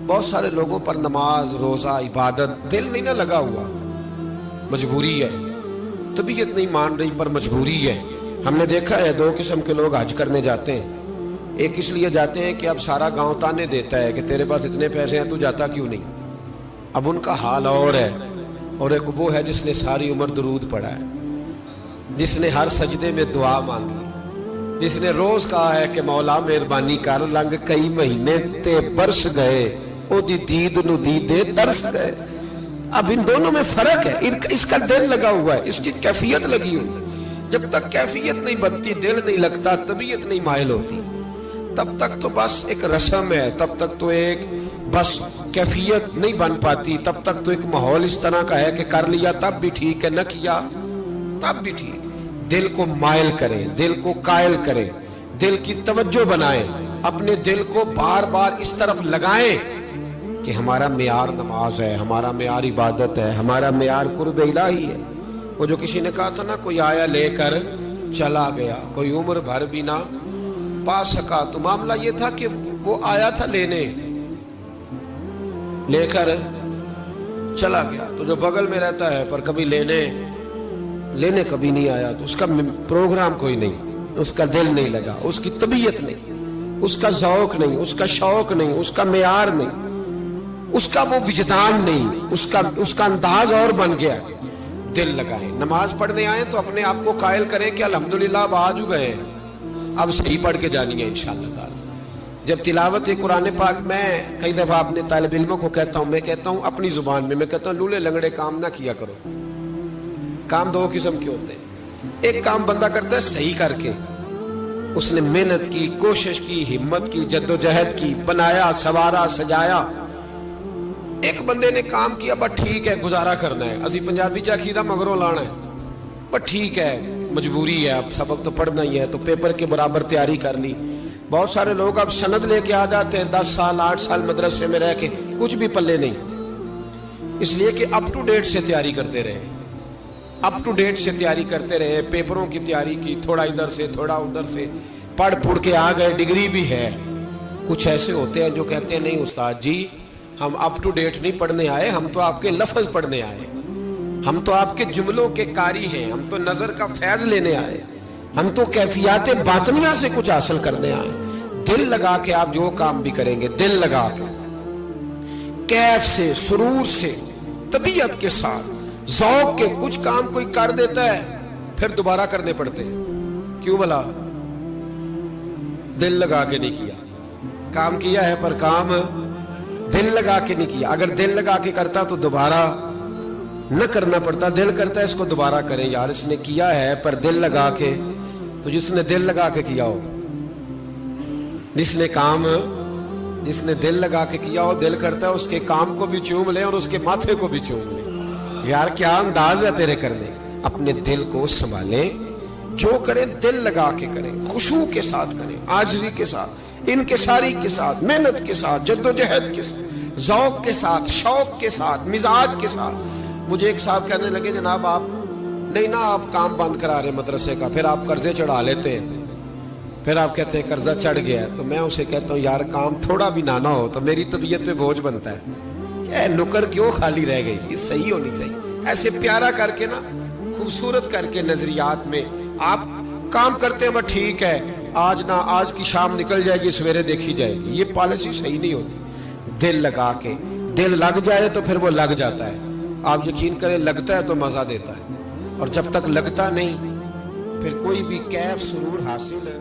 بہت سارے لوگوں پر نماز روزہ عبادت دل نہیں نہ لگا ہوا، مجبوری ہے، طبیعت نہیں مان رہی پر مجبوری ہے۔ ہم نے دیکھا ہے دو قسم کے لوگ حج کرنے جاتے ہیں، ایک اس لیے جاتے ہیں کہ اب سارا گاؤں تانے دیتا ہے کہ تیرے پاس اتنے پیسے ہیں تو جاتا کیوں نہیں، اب ان کا حال اور ہے، اور ایک وہ ہے جس نے ساری عمر درود پڑھا ہے، جس نے ہر سجدے میں دعا مانگی، جس نے روز کہا ہے کہ مولا مہربانی کر، لنگ کئی مہینے تے برس گئے، او دی دید نو دیدے ترس گئے۔ اب ان دونوں میں فرق ہے، اس کا دل لگا ہوا ہے، اس کی کیفیت لگی ہوئی۔ جب تک کیفیت نہیں بنتی، دل نہیں لگتا، طبیعت نہیں مائل ہوتی، تب تک تو بس ایک رسم ہے، تب تک تو ایک بس کیفیت نہیں بن پاتی، تب تک تو ایک ماحول اس طرح کا ہے کہ کر لیا تب بھی ٹھیک ہے، نہ کیا تب بھی ٹھیک۔ دل کو مائل کریں، دل کو قائل کریں، دل کی توجہ بنائیں، اپنے دل کو بار بار اس طرف لگائیں کہ ہمارا معیار نماز ہے، ہمارا معیار عبادت ہے، ہمارا معیار قرب الہی ہے۔ وہ جو کسی نے کہا تھا نا، کوئی آیا لے کر چلا گیا، کوئی عمر بھر بھی نہ پا سکا، تو معاملہ یہ تھا کہ وہ آیا تھا لینے، لے کر چلا گیا، تو جو بغل میں رہتا ہے پر کبھی لینے کبھی نہیں آیا، تو اس کا پروگرام کوئی نہیں، اس کا دل نہیں لگا، اس کی طبیعت نہیں، اس کا ذوق نہیں، اس کا شوق نہیں، اس کا معیار نہیں، اس کا وہ وجدان نہیں، اس کا انداز اور بن گیا۔ دل لگائیں، نماز پڑھنے آئیں تو اپنے آپ کو قائل کریں کہ الحمدللہ اب آج گئے ہیں، اب صحیح پڑھ کے جانی ہے انشاءاللہ تعالی۔ جب تلاوت قرآن پاک، میں کئی دفعہ اپنے طالب علموں کو کہتا ہوں، میں کہتا ہوں اپنی زبان میں کہتا ہوں لولے لنگڑے کام نہ کیا کرو۔ کام دو قسم کے ہوتے ہیں، ایک کام بندہ کرتا ہے صحیح کر کے، اس نے محنت کی، کوشش کی، ہمت کی، جد و جہد کی، بنایا، سوارا، سجایا۔ ایک بندے نے کام کیا بس ٹھیک ہے، گزارا کرنا ہے، اسی پنجابی چاکیدہ مگروں لانا ہے، بس ٹھیک ہے، مجبوری ہے، اب سبق تو پڑھنا ہی ہے، تو پیپر کے برابر تیاری کر لی۔ بہت سارے لوگ اب سند لے کے آ جاتے ہیں، 10 سال 8 سال مدرسے میں رہ کے کچھ بھی پلے نہیں، اس لیے کہ اپ ٹو ڈیٹ سے تیاری کرتے رہے، اپ ٹو ڈیٹ سے تیاری کرتے رہے، پیپروں کی تیاری کی، تھوڑا ادھر سے تھوڑا ادھر سے، پڑھ کے آ گئے، ڈگری بھی ہے۔ کچھ ایسے ہوتے ہیں جو کہتے ہیں نہیں استاد جی، ہم اپ ٹو ڈیٹ نہیں پڑھنے آئے، ہم تو آپ کے لفظ پڑھنے آئے، ہم تو آپ کے جملوں کے قاری ہیں، ہم تو نظر کا فیض لینے آئے، ہم تو کیفیات باطنیہ سے کچھ حاصل کرنے آئے۔ دل لگا کے آپ جو کام بھی کریں گے، دل لگا کے، کیف سے، سرور سے، طبیعت کے ساتھ، ذوق کے، کچھ کام کوئی کر دیتا ہے پھر دوبارہ کرنے پڑتے ہیں، کیوں بھلا؟ دل لگا کے نہیں کیا، کام کیا ہے پر کام دل لگا کے نہیں کیا۔ اگر دل لگا کے کرتا تو دوبارہ نہ کرنا پڑتا، دل کرتا ہے اس کو دوبارہ کریں، یار اس نے کیا ہے پر دل لگا کے، تو جس نے دل لگا کے کیا ہو، جس نے دل لگا کے کیا ہو، دل کرتا ہے اس کے کام کو بھی چوم لیں اور اس کے ماتھے کو بھی چوم لیں، یار کیا انداز ہے تیرے کرنے۔ اپنے دل کو سنبھالیں، جو کریں دل لگا کے کریں، خشوع کے ساتھ کریں، عاجزی کے ساتھ، انکساری کے ساتھ، محنت کے ساتھ، جد و جہد کے ساتھ، ذوق کے ساتھ، شوق کے ساتھ، مزاج کے ساتھ۔ مجھے ایک صاحب کہنے لگے جناب آپ نہیں نا، آپ کام بند کرا رہے مدرسے کا، پھر آپ قرضے چڑھا لیتے ہیں، پھر آپ کہتے ہیں قرضہ چڑھ گیا ہے۔ تو میں اسے کہتا ہوں یار کام تھوڑا بھی نہ ہو تو میری طبیعت پہ بوجھ بنتا ہے، کہ نکر کیوں خالی رہ گئی، یہ صحیح ہونی چاہیے۔ ایسے پیارا کر کے نا، خوبصورت کر کے نظریات میں آپ کام کرتے ہیں، بس ٹھیک ہے، آج نہ آج کی شام نکل جائے گی، سویرے دیکھی جائے گی، یہ پالیسی صحیح نہیں ہوتی۔ دل لگا کے، دل لگ جائے تو پھر وہ لگ جاتا ہے، آپ یقین کریں لگتا ہے تو مزہ دیتا ہے، اور جب تک لگتا نہیں پھر کوئی بھی کیف سرور حاصل ہے